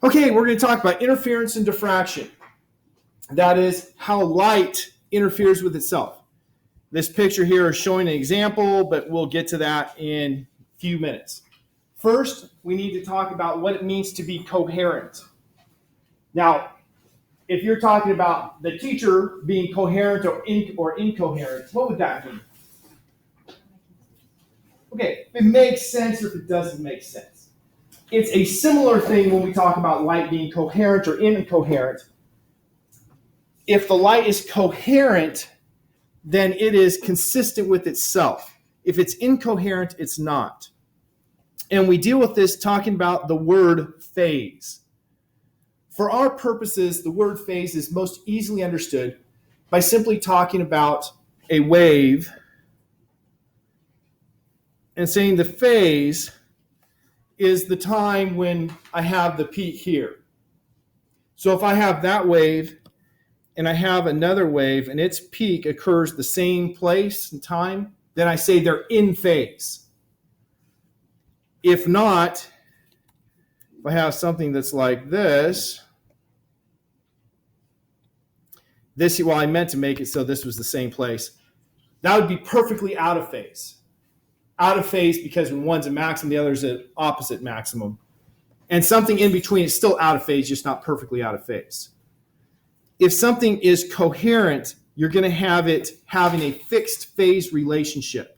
Okay, we're going to talk about interference and diffraction. That is how light interferes with itself. This picture here is showing an example, but we'll get to that in a few minutes. First, we need to talk about what it means to be coherent. Now, if you're talking about the teacher being coherent or incoherent, what would that mean? Okay, if it makes sense or if it doesn't make sense. It's a similar thing when we talk about light being coherent or incoherent. If the light is coherent, then it is consistent with itself. If it's incoherent, it's not. And we deal with this talking about the word phase. For our purposes, the word phase is most easily understood by simply talking about a wave and saying the phase is the time when I have the peak here. So if I have that wave and I have another wave and its peak occurs the same place and time, then I say they're in phase. If not, if I have something that's like this, well, I meant to make it so this was the same place. That would be perfectly out of phase. Out of phase because when one's a maximum, the other's an opposite maximum. And something in between is still out of phase, just not perfectly out of phase. If something is coherent, you're going to have it having a fixed phase relationship.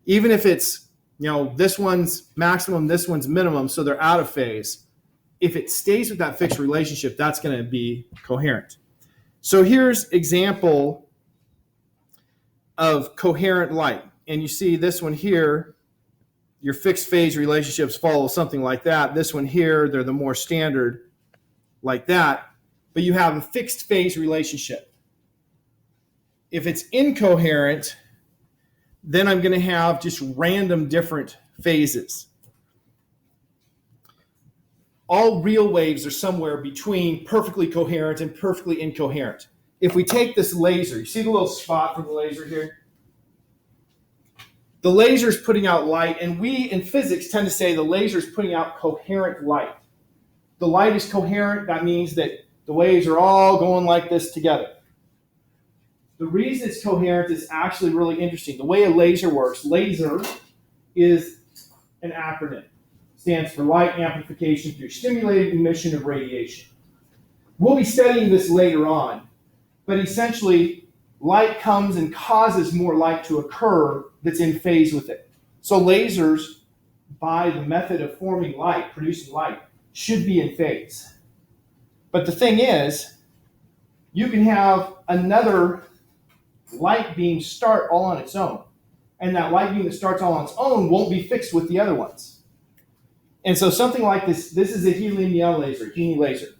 Even if it's, this one's maximum, this one's minimum, so they're out of phase. If it stays with that fixed relationship, that's going to be coherent. So here's example of coherent light. And you see this one here, your fixed phase relationships follow something like that. This one here, they're the more standard like that. But you have a fixed phase relationship. If it's incoherent, then I'm going to have just random different phases. All real waves are somewhere between perfectly coherent and perfectly incoherent. If we take this laser, you see the little spot from the laser here? The laser is putting out light, and we in physics tend to say the laser is putting out coherent light. The light is coherent, that means that the waves are all going like this together. The reason it's coherent is actually really interesting. The way a laser works, laser is an acronym. Stands for light amplification through stimulated emission of radiation. We'll be studying this later on, but essentially light comes and causes more light to occur that's in phase with it. So lasers, by the method of forming light, producing light, should be in phase. But the thing is, you can have another light beam start all on its own, and that light beam that starts all on its own won't be fixed with the other ones. And so something like this is a helium-neon laser, Heine laser.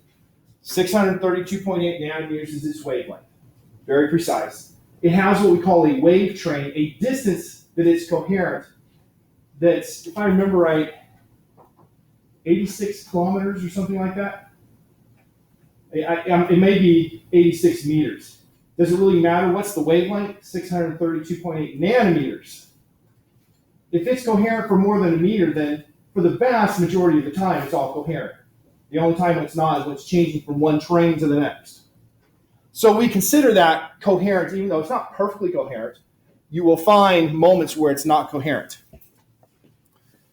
632.8 nanometers is its wavelength. Very precise. It has what we call a wave train, a distance that is coherent. That's, if I remember right, 86 kilometers or something like that. It may be 86 meters. Does it really matter? What's the wavelength? 632.8 nanometers. If it's coherent for more than a meter, then for the vast majority of the time, it's all coherent. The only time it's not is when it's changing from one train to the next. So we consider that coherent, even though it's not perfectly coherent. You will find moments where it's not coherent.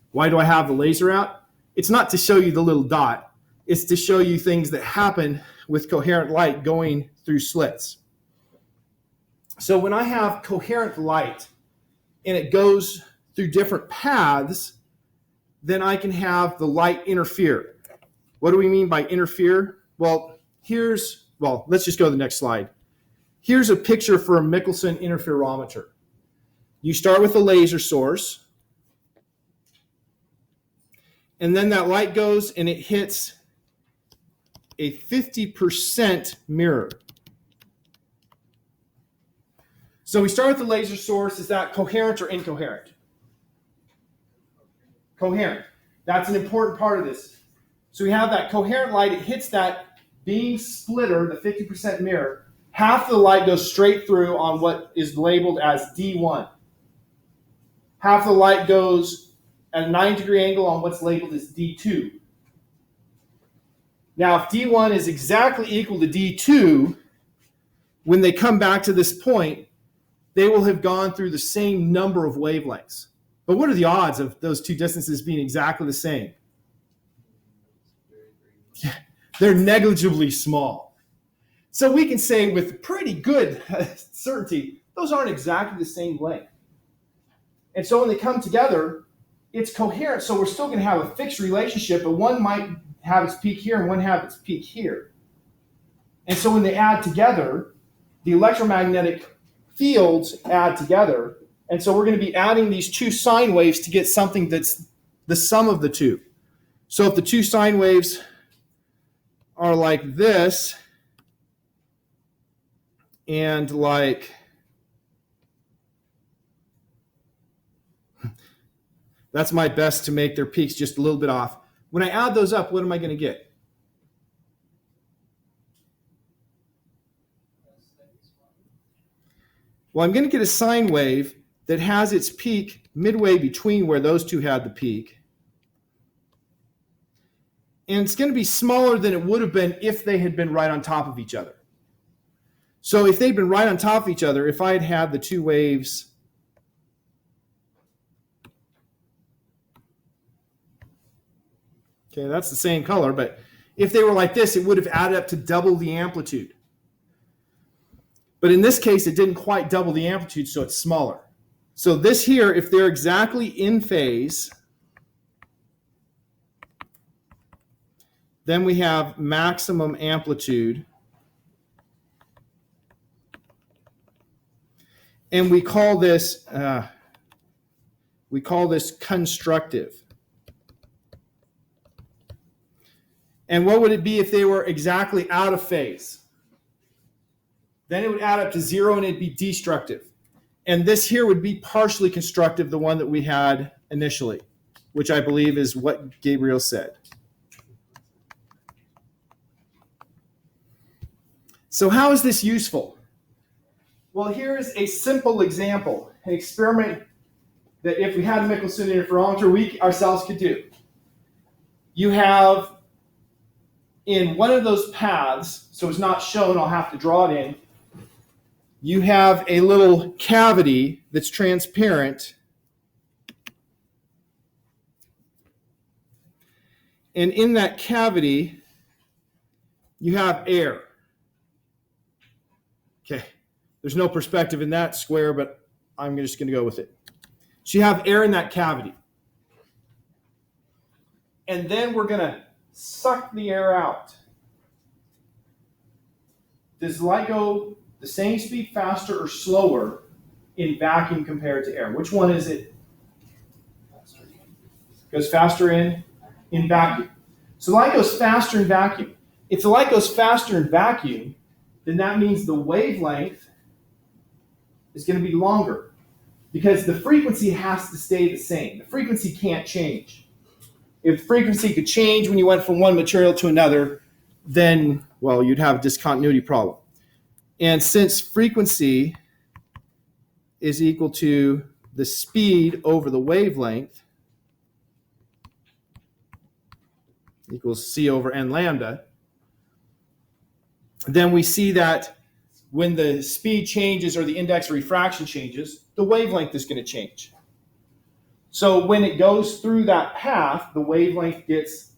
Why do I have the laser out? It's not to show you the little dot. It's to show you things that happen with coherent light going through slits. So when I have coherent light and it goes through different paths, then I can have the light interfere. What do we mean by interfere? Well, let's just go to the next slide. Here's a picture for a Michelson interferometer. You start with a laser source, and then that light goes and it hits a 50% mirror. So we start with the laser source. Is that coherent or incoherent? Coherent. That's an important part of this. So we have that coherent light. It hits that beam splitter, the 50% mirror. Half the light goes straight through on what is labeled as D1. Half the light goes at a 90-degree angle on what's labeled as D2. Now, if D1 is exactly equal to D2, when they come back to this point, they will have gone through the same number of wavelengths. But what are the odds of those two distances being exactly the same? They're negligibly small. So we can say with pretty good certainty, those aren't exactly the same length. And so when they come together, it's coherent. So we're still going to have a fixed relationship, but one might have its peak here and one have its peak here. And so when they add together, the electromagnetic fields add together. And so we're going to be adding these two sine waves to get something that's the sum of the two. So if the two sine waves are like this and like that's my best to make their peaks just a little bit off. When I add those up, what am I going to get? Well, I'm going to get a sine wave that has its peak midway between where those two had the peak. And it's going to be smaller than it would have been if they had been right on top of each other. So if they'd been right on top of each other, if I had had the two waves okay, that's the same color, but if they were like this, it would have added up to double the amplitude. But in this case, it didn't quite double the amplitude, so it's smaller. So this here, if they're exactly in phase, then we have maximum amplitude. And we call this constructive. And what would it be if they were exactly out of phase? Then it would add up to 0 and it'd be destructive. And this here would be partially constructive, the one that we had initially, which I believe is what Gabriel said. So how is this useful? Well, here is a simple example, an experiment that if we had a Michelson interferometer, we ourselves could do. You have in one of those paths, so it's not shown, I'll have to draw it in, you have a little cavity that's transparent. And in that cavity, you have air. Okay, there's no perspective in that square, but I'm just going to go with it. So you have air in that cavity. And then we're going to suck the air out. Does light go the same speed faster or slower in vacuum compared to air? Which one is it? Goes faster in vacuum. So light goes faster in vacuum. If the light goes faster in vacuum, then that means the wavelength is going to be longer because the frequency has to stay the same. The frequency can't change. If frequency could change when you went from one material to another, then, well, you'd have a discontinuity problem. And since frequency is equal to the speed over the wavelength, equals c over n lambda, then we see that when the speed changes or the index of refraction changes, the wavelength is going to change. So when it goes through that path, the wavelength gets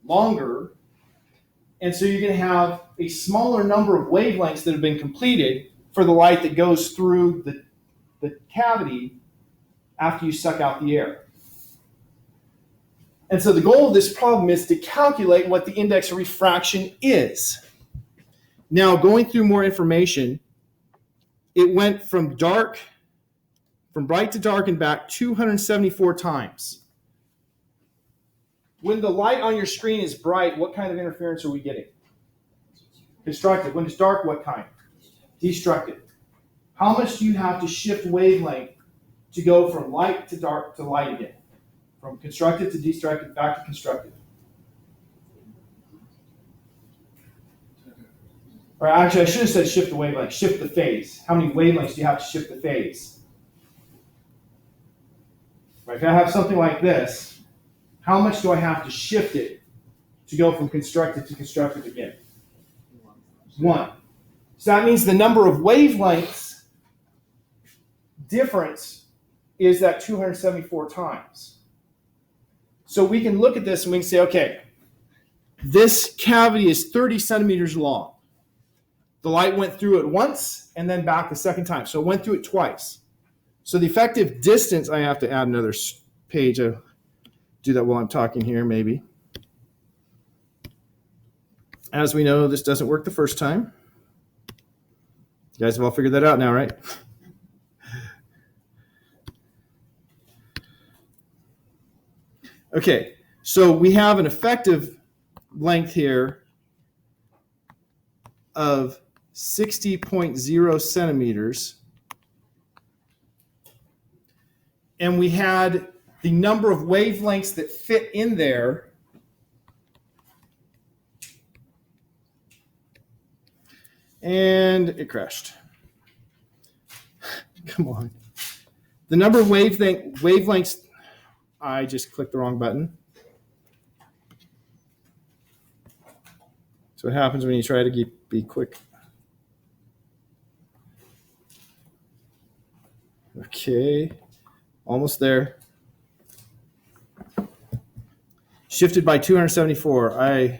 longer. And so you're going to have a smaller number of wavelengths that have been completed for the light that goes through the cavity after you suck out the air. And so the goal of this problem is to calculate what the index of refraction is. Now, going through more information, it went from bright to dark and back 274 times. When the light on your screen is bright, what kind of interference are we getting? Constructive. When it's dark, what kind? Destructive. How much do you have to shift wavelength to go from light to dark to light again? From constructive to destructive, back to constructive. Or actually, I should have said shift the wavelength, shift the phase. How many wavelengths do you have to shift the phase? Right, if I have something like this, how much do I have to shift it to go from constructed to constructed again? 1. So that means the number of wavelengths difference is that 274 times. So we can look at this and we can say, okay, this cavity is 30 centimeters long. The light went through it once and then back the second time. So it went through it twice. So the effective distance, I have to add another page. I'll do that while I'm talking here, maybe. As we know, this doesn't work the first time. You guys have all figured that out now, right? Okay, so we have an effective length here of 60.0 centimeters. And we had the number of wavelengths that fit in there. And it crashed. Come on. The number of wavelengths, I just clicked the wrong button. So what happens when you try to be quick? Okay, almost there. Shifted by 274.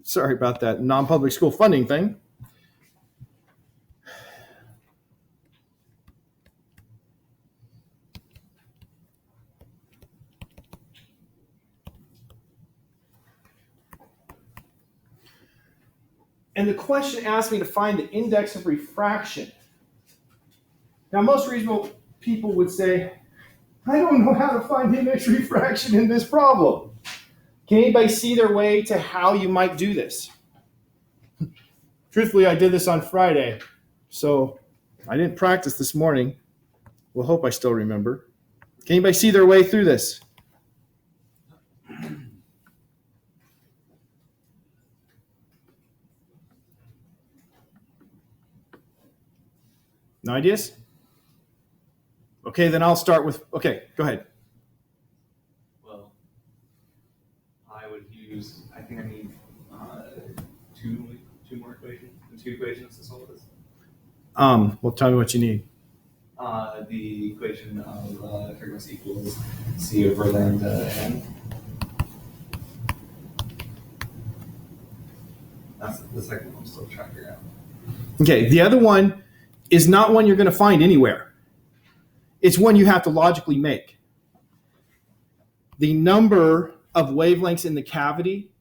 Sorry about that non-public school funding thing. And the question asked me to find the index of refraction. Now, most reasonable people would say, I don't know how to find the index of refraction in this problem. Can anybody see their way to how you might do this? Truthfully, I did this on Friday, so I didn't practice this morning. We'll hope I still remember. Can anybody see their way through this? No ideas? Okay, then I'll start with, okay, go ahead. Well, I would use, I think I need two more equations, 2 equations to solve this. Well, tell me what you need. The equation of frequency equals C over lambda n. That's the second one I'm still trying to figure out. Okay, the other one is not one you're going to find anywhere. It's one you have to logically make. The number of wavelengths in the cavity,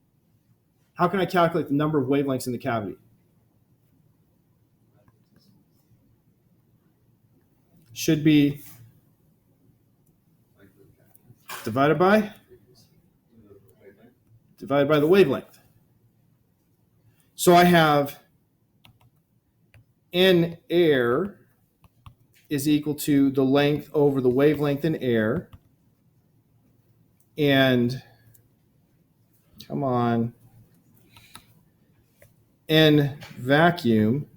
how can I calculate the number of wavelengths in the cavity? Should be divided by the wavelength. So I have N air is equal to the length over the wavelength in air. And come on, N vacuum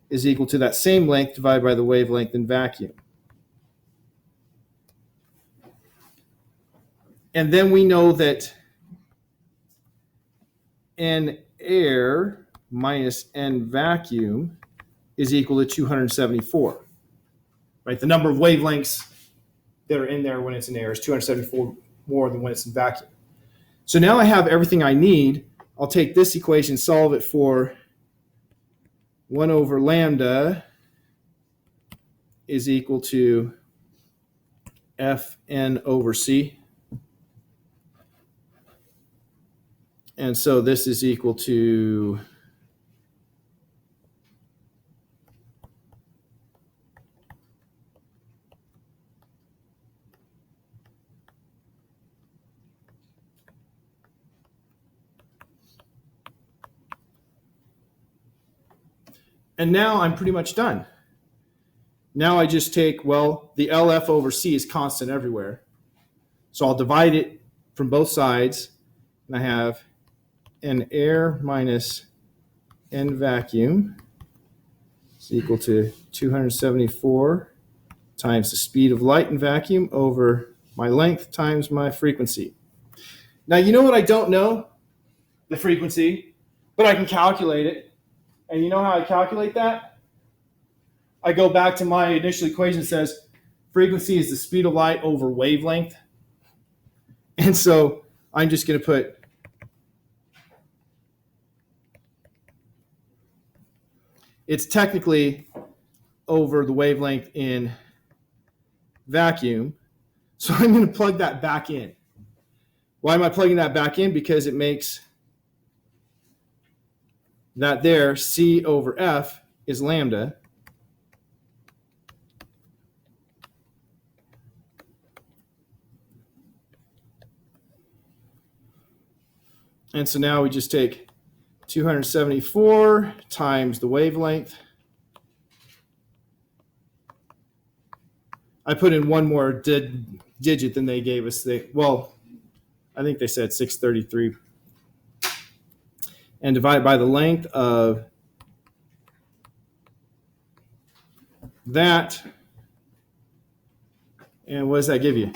is equal to that same length divided by the wavelength in vacuum. And then we know that N air minus N vacuum is equal to 274. Right? The number of wavelengths that are in there when it's in air is 274 more than when it's in vacuum. So now I have everything I need. I'll take this equation, solve it for 1 over lambda is equal to Fn over C. And so this is equal to and now I'm pretty much done. Now I just take, well, the LF over C is constant everywhere. So I'll divide it from both sides, and I have N air minus N vacuum is equal to 274 times the speed of light in vacuum over my length times my frequency. Now, you know what I don't know? the frequency, but I can calculate it. And you know how I calculate that? I go back to my initial equation that says frequency is the speed of light over wavelength. And so I'm just going to put it's technically over the wavelength in vacuum. So I'm going to plug that back in. Why am I plugging that back in? Because it makes that there, C over F is lambda. And so now we just take 274 times the wavelength. I put in one more digit than they gave us. I think they said 633. And divide by the length of that. And what does that give you?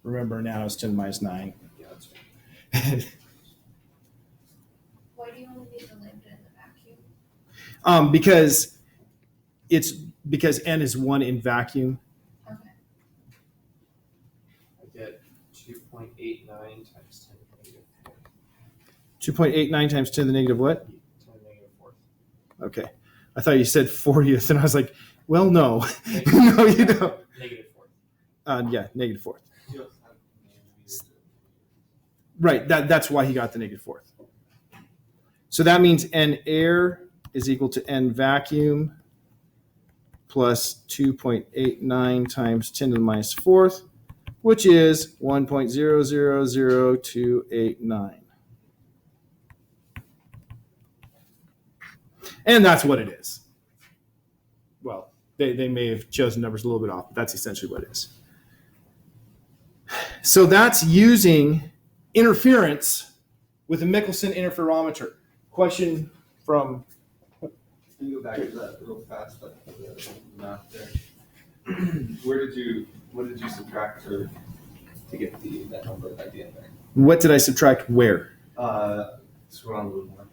Remember now it's 10 minus 9. Yeah, that's right. Why do you only need the lambda in the vacuum? Because n is 1 in vacuum. Okay. I get 2.89 times 10 to the negative 4. 2.89 times 10 to the negative what? 10 to the negative 4. Okay. I thought you said 40th, and I was like, well, no. No, you don't. Negative 4. Yeah, negative 4th. Right, that's why he got the negative 4th. So that means n air is equal to n vacuum plus 2.89 times 10 to the minus 4th, which is 1.000289. And that's what it is. Well, they may have chosen numbers a little bit off, but that's essentially what it is. So that's using interference with a Michelson interferometer. Question from... Can you go back to that real fast, the math there? What did you subtract to get that number at the end there? What did I subtract where? Scroll on a little more.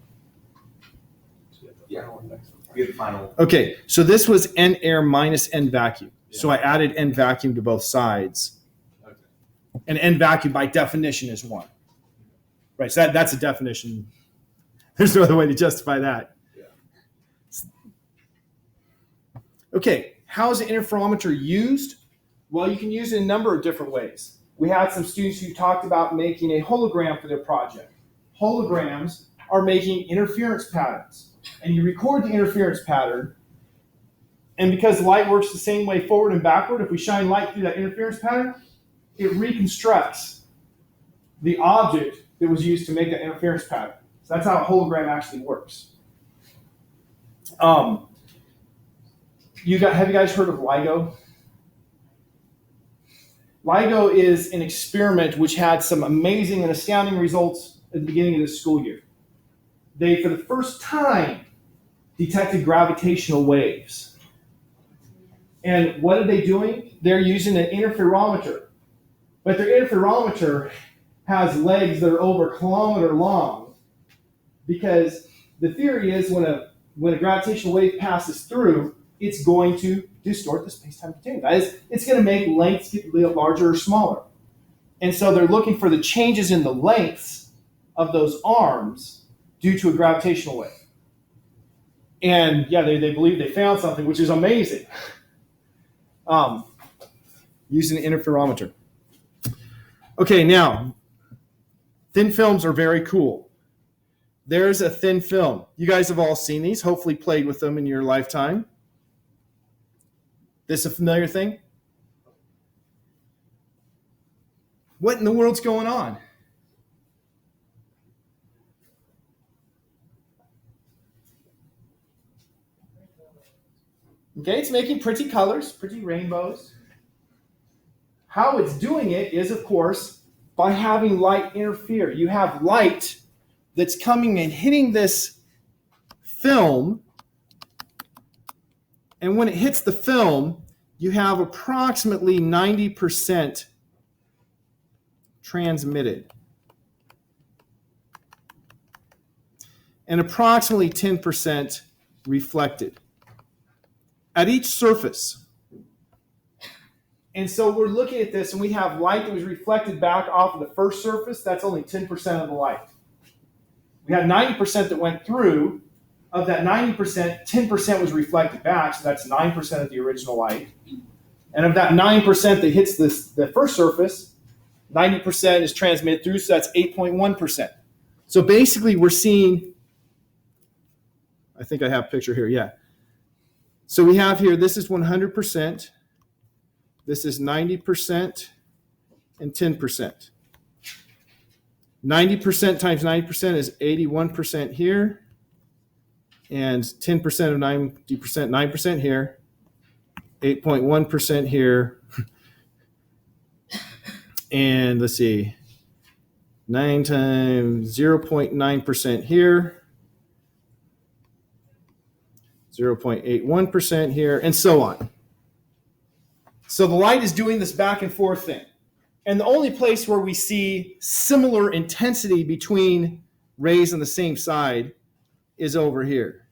Yeah, get the final. Okay, so this was n air minus n vacuum. Yeah. So I added n vacuum to both sides. Okay. And n vacuum by definition is 1. Right, so that's a definition. There's no other way to justify that. Yeah. Okay, how is an interferometer used? Well, you can use it in a number of different ways. We had some students who talked about making a hologram for their project. Holograms are making interference patterns. And you record the interference pattern, and because light works the same way forward and backward, if we shine light through that interference pattern, it reconstructs the object that was used to make that interference pattern. So that's how a hologram actually works. Have you guys heard of LIGO? LIGO is an experiment which had some amazing and astounding results at the beginning of the school year. They, for the first time, detected gravitational waves. And what are they doing? They're using an interferometer. But their interferometer has legs that are over a kilometer long, because the theory is when a gravitational wave passes through, it's going to distort the space-time continuum. That is, it's going to make lengths get larger or smaller. And so they're looking for the changes in the lengths of those arms due to a gravitational wave. And yeah, they believe they found something, which is amazing. Using an interferometer. Okay, now, thin films are very cool. There's a thin film. You guys have all seen these, hopefully played with them in your lifetime. This a familiar thing? What in the world's going on? Okay, it's making pretty colors, pretty rainbows. How it's doing it is, of course, by having light interfere. You have light that's coming and hitting this film, and when it hits the film, you have approximately 90% transmitted and approximately 10% reflected at each surface. And so we're looking at this and we have light that was reflected back off of the first surface. That's only 10% of the light. We had 90% that went through. Of that 90%, 10% was reflected back, so that's 9% of the original light. And of that 9% that hits the first surface, 90% is transmitted through, so that's 8.1%. So basically we're seeing, I think I have a picture here, yeah. So we have here, this is 100%, this is 90%, and 10%. 90% times 90% is 81% here, and 10% of 90%, 9% here, 8.1% here, and let's see, 9 times 0.9% here, 0.81% here, and so on. So the light is doing this back and forth thing. And the only place where we see similar intensity between rays on the same side is over here.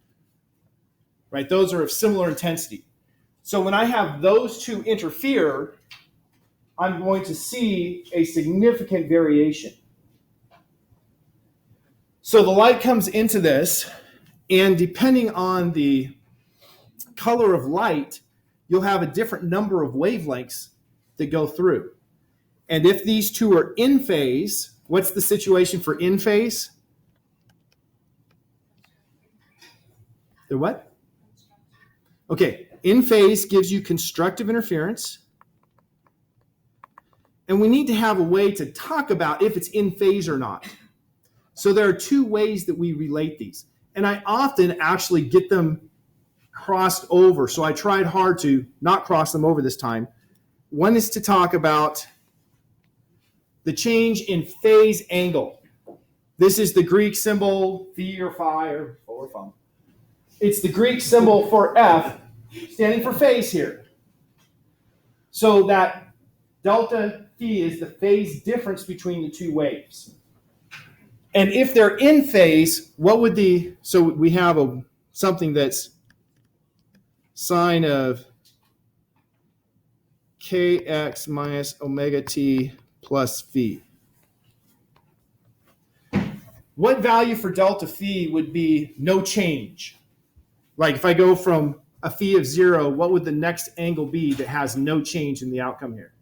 Right? Those are of similar intensity. So when I have those two interfere, I'm going to see a significant variation. So the light comes into this, and depending on the color of light, you'll have a different number of wavelengths that go through. And if these two are in phase, what's the situation for in phase? The what? Okay, in phase gives you constructive interference. And we need to have a way to talk about if it's in phase or not. So there are two ways that we relate these. And I often actually get them crossed over. So I tried hard to not cross them over this time. One is to talk about the change in phase angle. This is the Greek symbol phi or phi or phi. It's the Greek symbol for F, standing for phase here. So that delta phi is the phase difference between the two waves. And if they're in phase, what would so we have something that's sine of kx minus omega t plus phi. What value for delta phi would be no change? Like if I go from a phi of 0, what would the next angle be that has no change in the outcome here?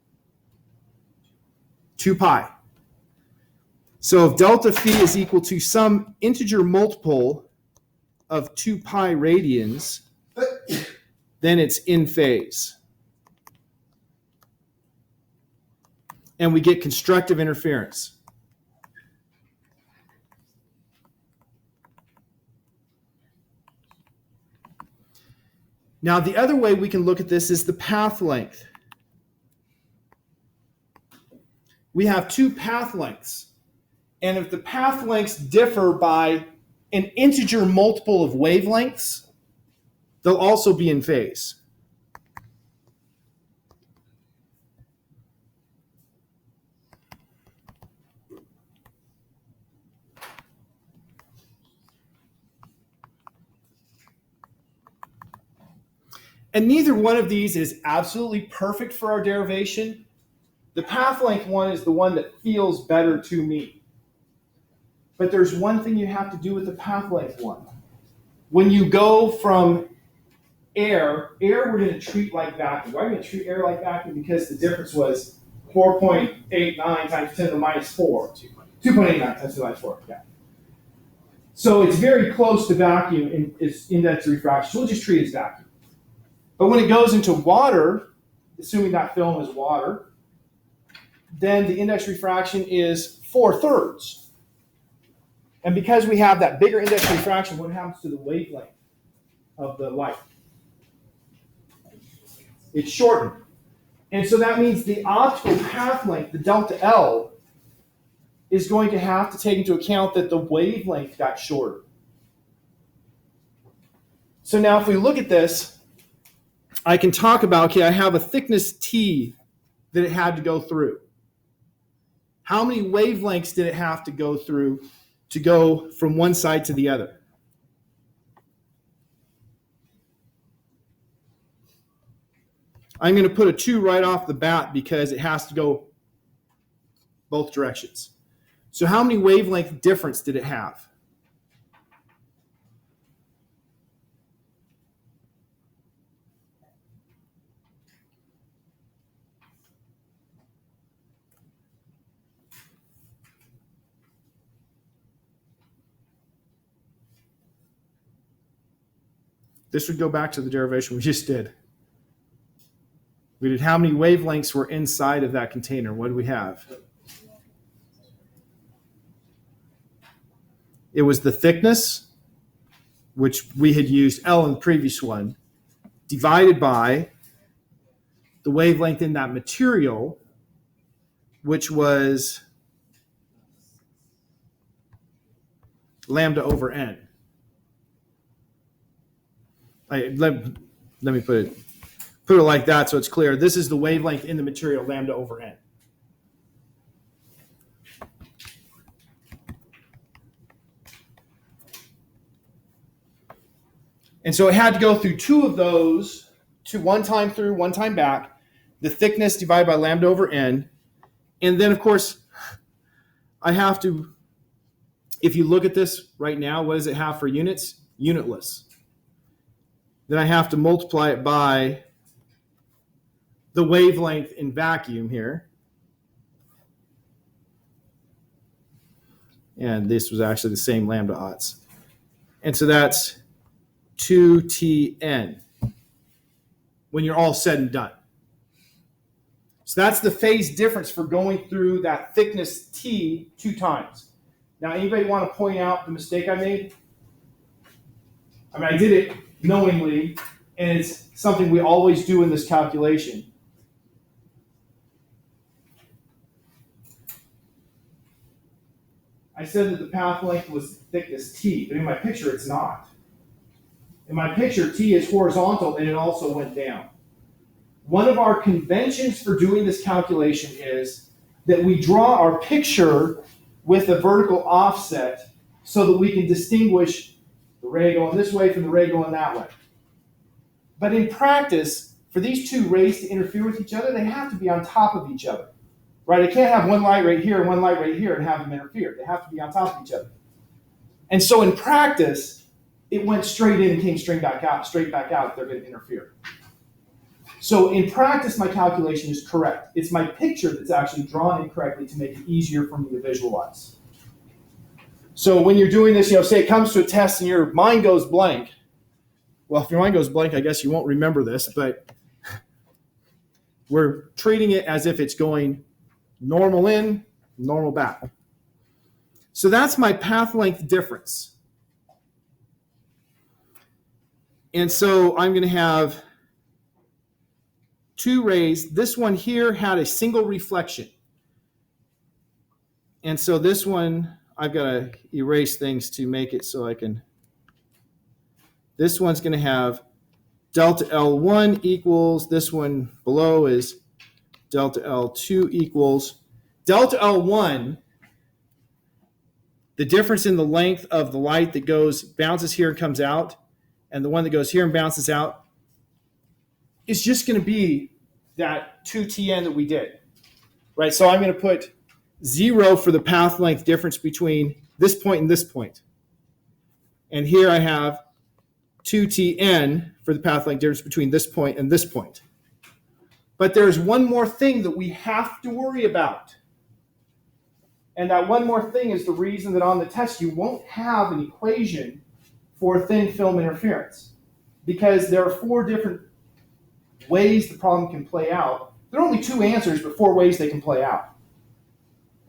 2 pi. So if delta phi is equal to some integer multiple of 2 pi radians, then it's in phase. And we get constructive interference. Now, the other way we can look at this is the path length. We have two path lengths. And if the path lengths differ by an integer multiple of wavelengths, they'll also be in phase. And neither one of these is absolutely perfect for our derivation. The path length one is the one that feels better to me. But there's one thing you have to do with the path length one. When you go from air we're going to treat like vacuum. Why are we going to treat air like vacuum? Because the difference was 4.89 times 10 to the minus 4. 2.89 times 10 to the minus 4, yeah. So it's very close to vacuum in its index of refraction. So we'll just treat it as vacuum. But when it goes into water, assuming that film is water, then the index refraction is 4/3. And because we have that bigger index refraction, what happens to the wavelength of the light? It's shortened. And so that means the optical path length, the delta L, is going to have to take into account that the wavelength got shorter. So now if we look at this, I can talk about, okay, I have a thickness T that it had to go through. How many wavelengths did it have to go through to go from one side to the other? I'm going to put a 2 right off the bat because it has to go both directions. So how many wavelength difference did it have? This would go back to the derivation we just did. We did how many wavelengths were inside of that container. What do we have? It was the thickness, which we had used L in the previous one, divided by the wavelength in that material, which was lambda over n. Let me put it like that so it's clear. This is the wavelength in the material, lambda over n. And so it had to go through 2 of those, one time through, one time back, the thickness divided by lambda over n. And then, of course, I have to, if you look at this right now, what does it have for units? Unitless. Then I have to multiply it by the wavelength in vacuum here. And this was actually the same lambda odds. And so that's 2Tn when you're all said and done. So that's the phase difference for going through that thickness T 2 times. Now, anybody want to point out the mistake I made? I mean, I did it knowingly, and it's something we always do in this calculation. I said that the path length was thickness T, but in my picture it's not. In my picture, T is horizontal and it also went down. One of our conventions for doing this calculation is that we draw our picture with a vertical offset so that we can distinguish the ray going this way from the ray going that way. But in practice, for these 2 rays to interfere with each other, they have to be on top of each other. Right? I can't have one light right here and one light right here and have them interfere. They have to be on top of each other. And so in practice, it went straight in and came straight back out if they're going to interfere. So in practice, my calculation is correct. It's my picture that's actually drawn incorrectly to make it easier for me to visualize. So when you're doing this, say it comes to a test and your mind goes blank. Well, if your mind goes blank, I guess you won't remember this, but we're treating it as if it's going normal in, normal back. So that's my path length difference. And so I'm going to have 2 rays. This one here had a single reflection. And so this one, I've got to erase things to make it so I can. This one's going to have delta L1 equals, this one below is delta L2 equals. Delta L1, the difference in the length of the light that bounces here and comes out, and the one that goes here and bounces out, is just going to be that 2Tn that we did, right? So I'm going to put 0 for the path length difference between this point and this point. And here I have 2Tn for the path length difference between this point and this point. But there's one more thing that we have to worry about. And that one more thing is the reason that on the test you won't have an equation for thin film interference. Because there are 4 different ways the problem can play out. There are only 2 answers, but 4 ways they can play out.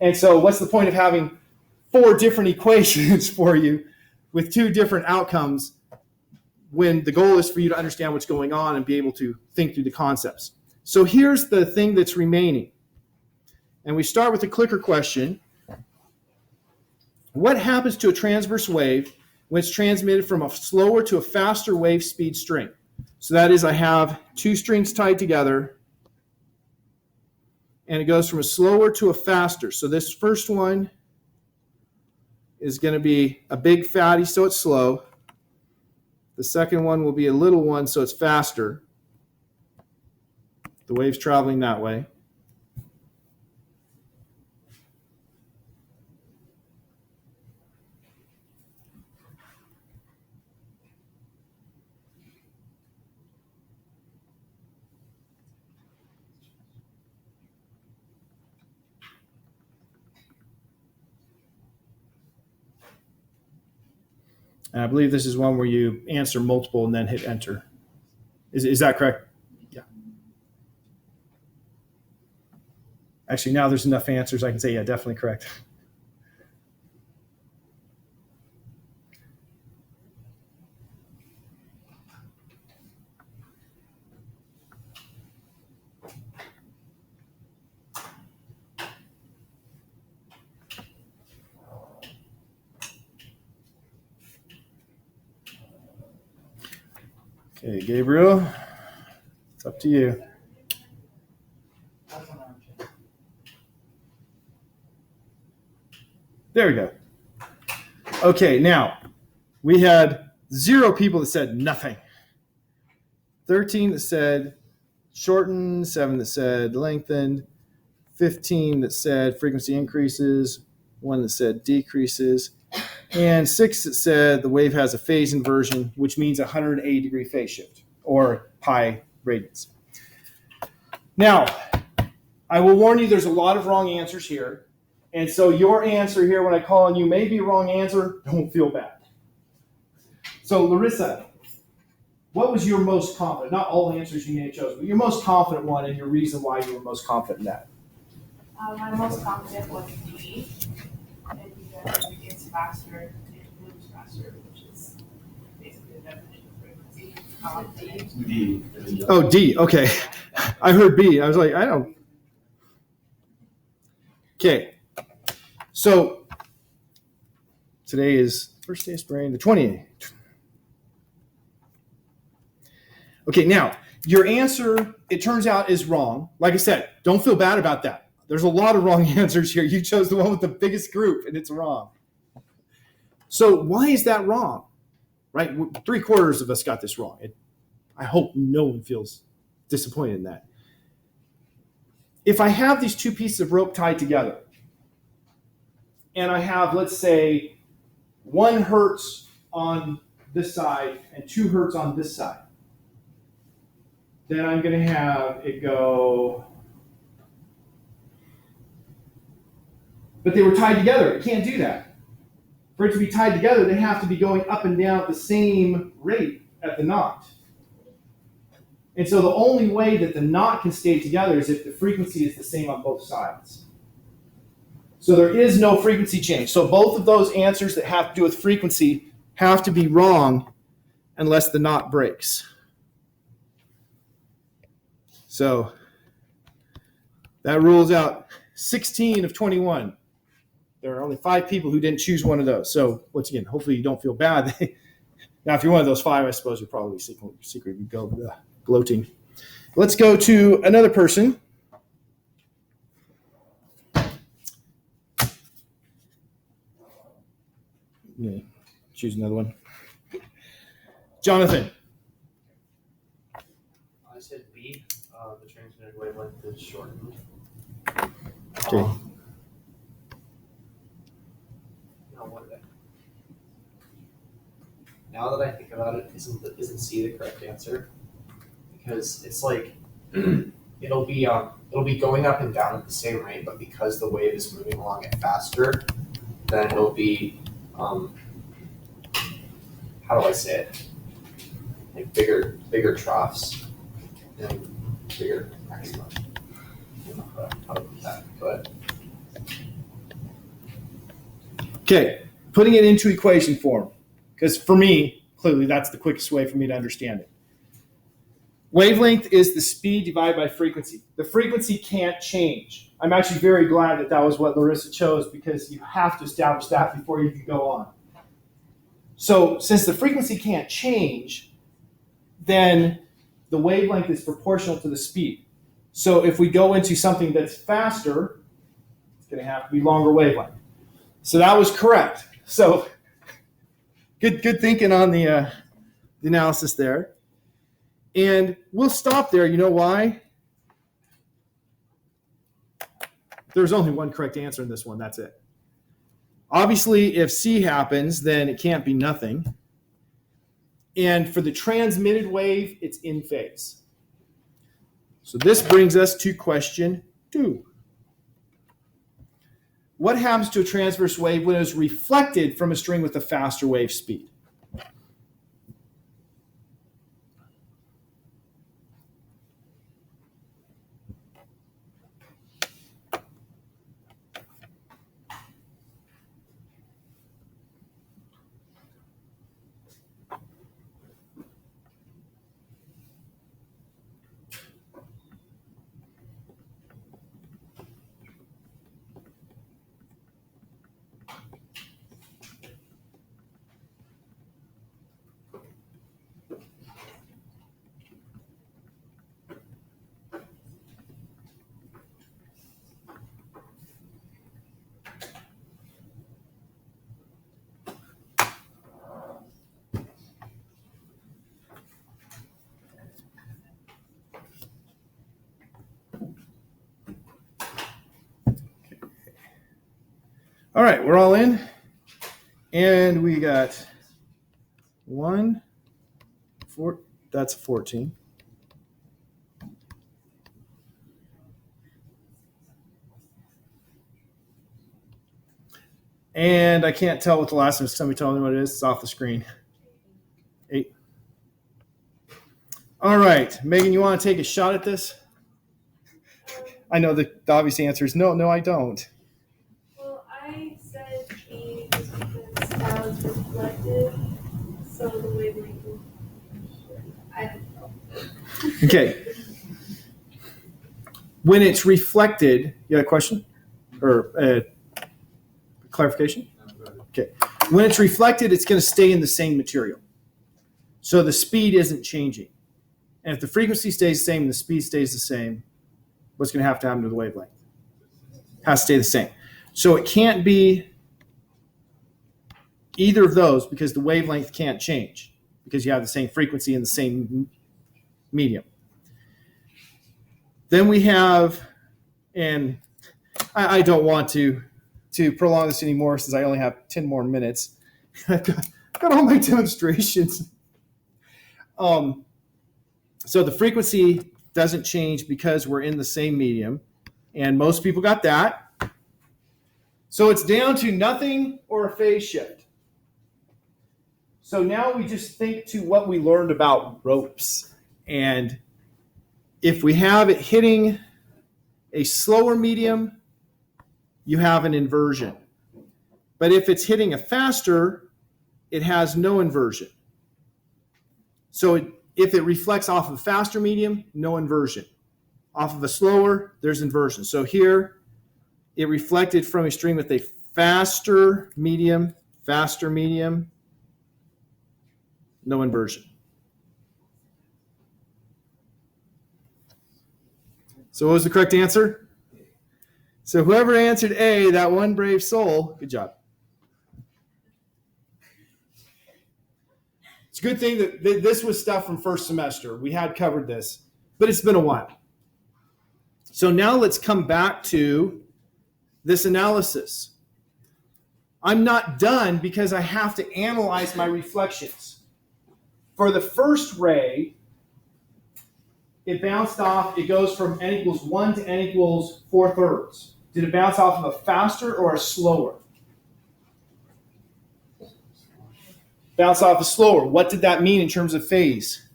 And so what's the point of having 4 different equations for you with 2 different outcomes when the goal is for you to understand what's going on and be able to think through the concepts? So here's the thing that's remaining. And we start with the clicker question. What happens to a transverse wave when it's transmitted from a slower to a faster wave speed string? So that is I have two strings tied together, and it goes from a slower to a faster. So this first one is going to be a big fatty, so it's slow. The second one will be a little one, so it's faster. The wave's traveling that way. And I believe this is one where you answer multiple and then hit enter. Is that correct? Yeah. Actually, now there's enough answers I can say, yeah, definitely correct. Okay, Gabriel, it's up to you. There we go. Okay, now we had 0 people that said nothing. 13 that said shortened, 7 that said lengthened, 15 that said frequency increases, 1 that said decreases, and 6 that said the wave has a phase inversion, which means 180-degree phase shift, or pi radians. Now, I will warn you, there's a lot of wrong answers here. And so your answer here, when I call on you, may be a wrong answer. Don't feel bad. So Larissa, what was your most confident? Not all answers you may have chosen, but your most confident one and your reason why you were most confident in that. My most confident was D, and because it gets faster, it moves faster, which is basically the definition of frequency. D. Oh, D. Okay. I heard B. I was like, I don't. Okay. So today is first day of spring, the 28th. Okay, now your answer, it turns out, is wrong. Like I said, don't feel bad about that. There's a lot of wrong answers here. You chose the one with the biggest group, and it's wrong. So why is that wrong? Right? 3/4 of us got this wrong. I hope no one feels disappointed in that. If I have these two pieces of rope tied together, and I have, let's say, 1 hertz on this side and 2 hertz on this side, then I'm going to have it go. But they were tied together. It can't do that. For it to be tied together, they have to be going up and down at the same rate at the knot. And so the only way that the knot can stay together is if the frequency is the same on both sides. So there is no frequency change. So both of those answers that have to do with frequency have to be wrong unless the knot breaks. So that rules out 16 of 21. There are only 5 people who didn't choose one of those. So once again, hopefully you don't feel bad. Now, if you're one of those 5, I suppose you're probably secretly gloating. Let's go to another person. Yeah, choose another one. Jonathan. I said B. The transmitted wavelength is shortened. Okay. Now that I think about it, isn't C the correct answer? Because it's like it'll be going up and down at the same rate, but because the wave is moving along it faster, then it'll be how do I say it? Like bigger troughs and bigger maxima. I don't know how to put that, but Okay, putting it into equation form, because for me, clearly that's the quickest way for me to understand it. Wavelength is the speed divided by frequency. The frequency can't change. I'm actually very glad that that was what Larissa chose, because you have to establish that before you can go on. So since the frequency can't change, then the wavelength is proportional to the speed. So if we go into something that's faster, it's going to have to be longer wavelength. So that was correct. So good thinking on the analysis there. And we'll stop there. You know why? There's only one correct answer in this one. That's it. Obviously, if C happens, then it can't be nothing. And for the transmitted wave, it's in phase. So this brings us to question 2. What happens to a transverse wave when it is reflected from a string with a faster wave speed? All right, we're all in. And we got 1, 4, that's 14. And I can't tell what the last one is. Somebody tell me what it is. It's off the screen. 8. All right, Megan, you want to take a shot at this? I know the obvious answer is no, I don't. Well, I said E just because that was reflected, so the wavelength is. I don't know. Okay. When it's reflected, you got a question? Or clarification? Okay. When it's reflected, it's going to stay in the same material. So the speed isn't changing. And if the frequency stays the same and the speed stays the same, what's going to happen to the wavelength? It has to stay the same. So it can't be either of those because the wavelength can't change because you have the same frequency and the same medium. Then we have, and I don't want to prolong this anymore since I only have 10 more minutes. I've got all my demonstrations. So the frequency doesn't change because we're in the same medium, and most people got that. So it's down to nothing or a phase shift. So now we just think to what we learned about ropes. And if we have it hitting a slower medium, you have an inversion. But if it's hitting a faster, it has no inversion. So if it reflects off of a faster medium, no inversion. Off of a slower, there's inversion. So here, it reflected from a string with a faster medium, no inversion. So what was the correct answer? So whoever answered A, that one brave soul, good job. It's a good thing that this was stuff from first semester. We had covered this, but it's been a while. So now let's come back to this analysis. I'm not done because I have to analyze my reflections. For the first ray, it bounced off. It goes from n equals 1 to n equals 4/3. Did it bounce off of a faster or a slower? Bounce off a slower. What did that mean in terms of phase?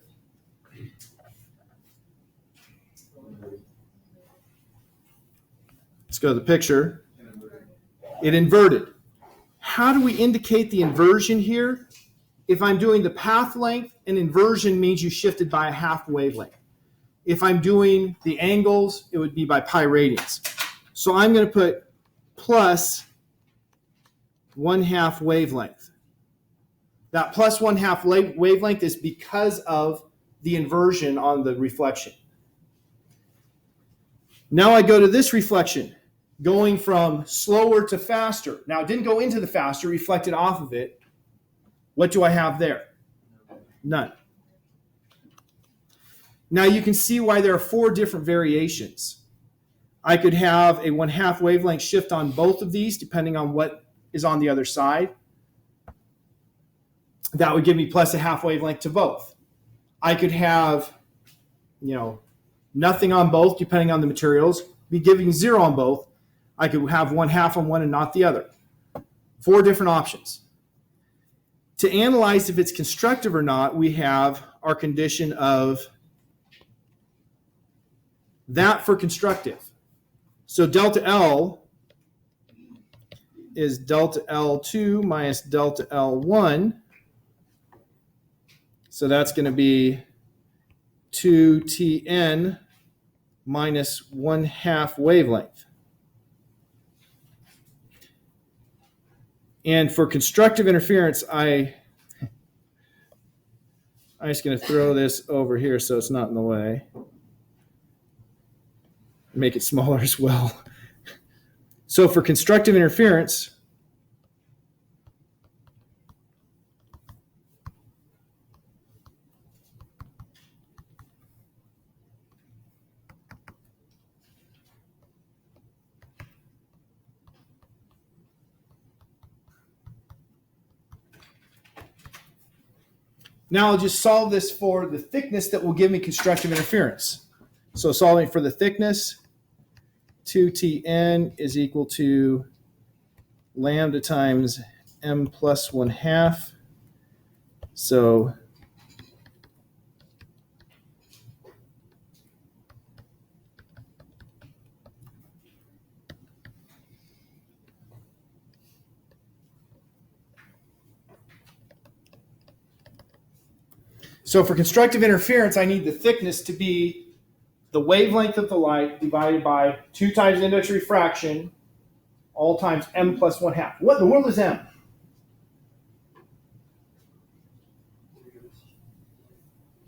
Let's go to the picture. It inverted. How do we indicate the inversion here? If I'm doing the path length, an inversion means you shifted by a half wavelength. If I'm doing the angles, it would be by pi radians. So I'm going to put plus 1/2 wavelength. That plus 1/2 wavelength is because of the inversion on the reflection. Now I go to this reflection, going from slower to faster. Now it didn't go into the faster, reflected off of it. What do I have there? None. Now you can see why there are 4 different variations. I could have a 1/2 wavelength shift on both of these, depending on what is on the other side. That would give me plus a 1/2 wavelength to both. I could have, nothing on both, depending on the materials, be giving 0 on both. I could have 1/2 on one and not the other. 4 different options. To analyze if it's constructive or not, we have our condition of that for constructive. So delta L is delta L2 minus delta L1. So that's going to be 2Tn minus 1/2 wavelength. And for constructive interference, I'm just going to throw this over here so it's not in the way. Make it smaller as well. So for constructive interference, now I'll just solve this for the thickness that will give me constructive interference. So solving for the thickness, 2Tn is equal to lambda times m plus 1/2. So for constructive interference, I need the thickness to be the wavelength of the light divided by 2 times index of refraction, all times m plus 1/2. What in the world is m?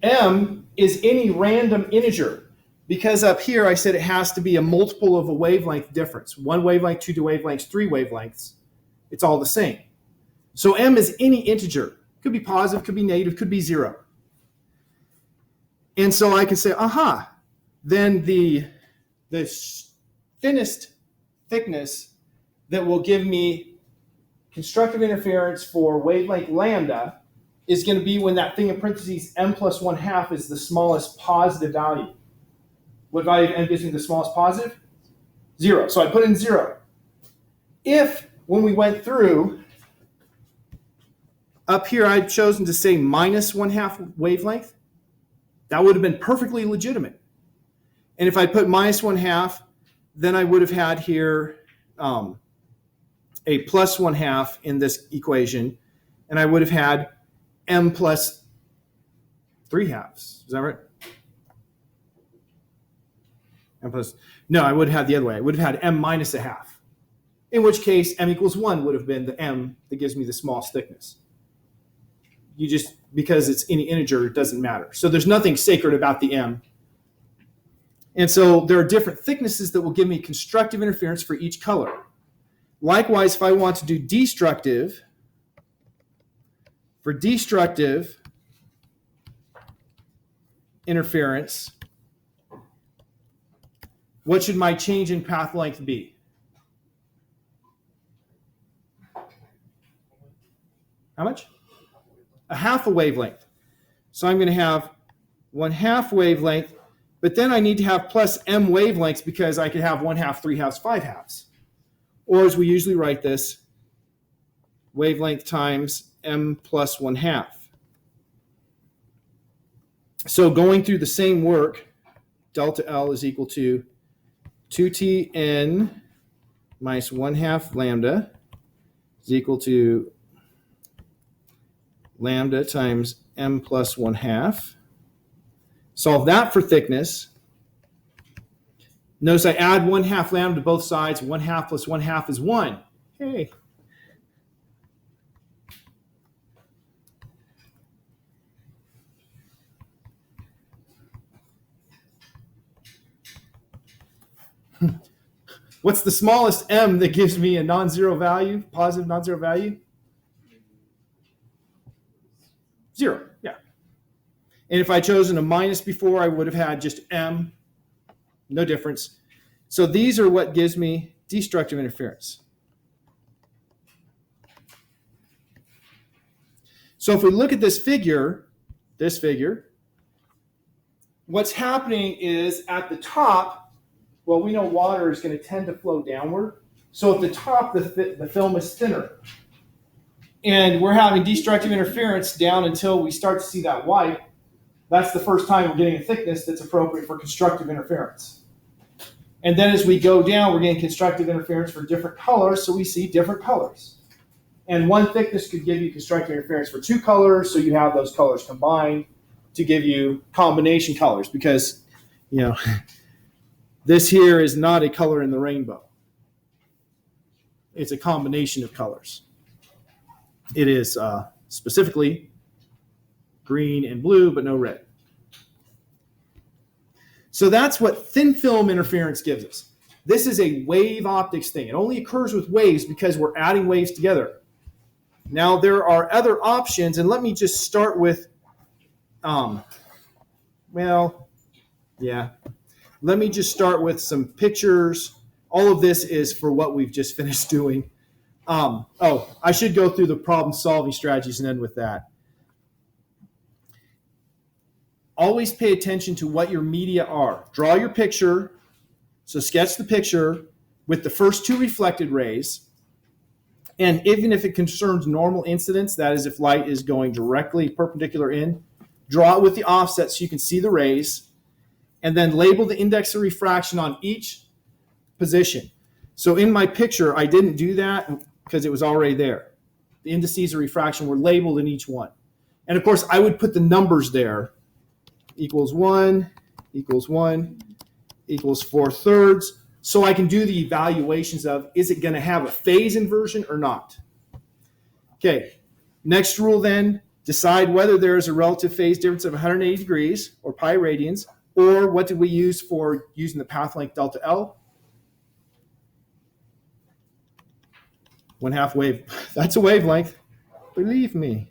M is any random integer, because up here I said it has to be a multiple of a wavelength difference. 1 wavelength, 2 wavelengths, 3 wavelengths. It's all the same. So m is any integer. Could be positive, could be negative, could be 0. And so I can say, then the thinnest thickness that will give me constructive interference for wavelength lambda is going to be when that thing in parentheses m plus 1/2 is the smallest positive value. What value of m gives me the smallest positive? 0. So I put in 0. If, when we went through, up here I'd chosen to say minus 1/2 wavelength, that would have been perfectly legitimate. And if I put minus 1/2, then I would have had here a plus 1/2 in this equation, and I would have had m plus 3/2. Is that right? No, I would have had the other way. I would have had m minus 1/2. In which case, m equals 1 would have been the m that gives me the smallest thickness. Because it's any integer, it doesn't matter. So there's nothing sacred about the m. And so there are different thicknesses that will give me constructive interference for each color. Likewise, if I want to do destructive, for destructive interference, what should my change in path length be? How much? 1/2 wavelength. So I'm going to have 1/2 wavelength, but then I need to have plus m wavelengths because I could have 1/2, 3/2, 5/2. Or as we usually write this, wavelength times m plus 1/2. So going through the same work, delta L is equal to 2Tn minus 1/2 lambda is equal to lambda times m plus 1/2. Solve that for thickness. Notice I add 1/2 lambda to both sides. 1/2 plus 1/2 is 1. Hey. What's the smallest m that gives me a non-zero value, positive non-zero value? 0, yeah. And if I chosen a minus before, I would have had just m, no difference. So these are what gives me destructive interference. So if we look at this figure, what's happening is at the top, well, we know water is going to tend to flow downward. So at the top, the film is thinner. And we're having destructive interference down until we start to see that white. That's the first time we're getting a thickness that's appropriate for constructive interference. And then as we go down, we're getting constructive interference for different colors, so we see different colors. And one thickness could give you constructive interference for 2 colors, so you have those colors combined to give you combination colors, because, this here is not a color in the rainbow. It's a combination of colors. It is specifically green and blue, but no red. So that's what thin film interference gives us. This is a wave optics thing. It only occurs with waves because we're adding waves together. Now there are other options, and let me just start with, let me just start with some pictures. All of this is for what we've just finished doing. I should go through the problem-solving strategies and end with that. Always pay attention to what your media are. Draw your picture. So sketch the picture with the first 2 reflected rays. And even if it concerns normal incidence, that is if light is going directly perpendicular in, draw it with the offset so you can see the rays. And then label the index of refraction on each position. So in my picture, I didn't do that because it was already there. The indices of refraction were labeled in each one. And of course, I would put the numbers there. Equals 1, equals 1, equals 4/3. So I can do the evaluations of, is it going to have a phase inversion or not? Okay, next rule then, decide whether there is a relative phase difference of 180 degrees or pi radians, or what did we use for using the path length delta L? 1/2 wave. That's a wavelength, believe me.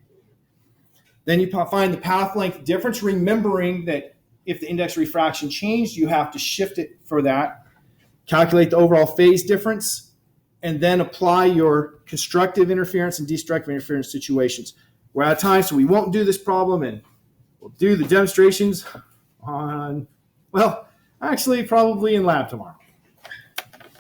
Then you find the path length difference, remembering that if the index of refraction changed, you have to shift it for that. Calculate the overall phase difference, and then apply your constructive interference and destructive interference situations. We're out of time, so we won't do this problem, and we'll do the demonstrations on, probably in lab tomorrow.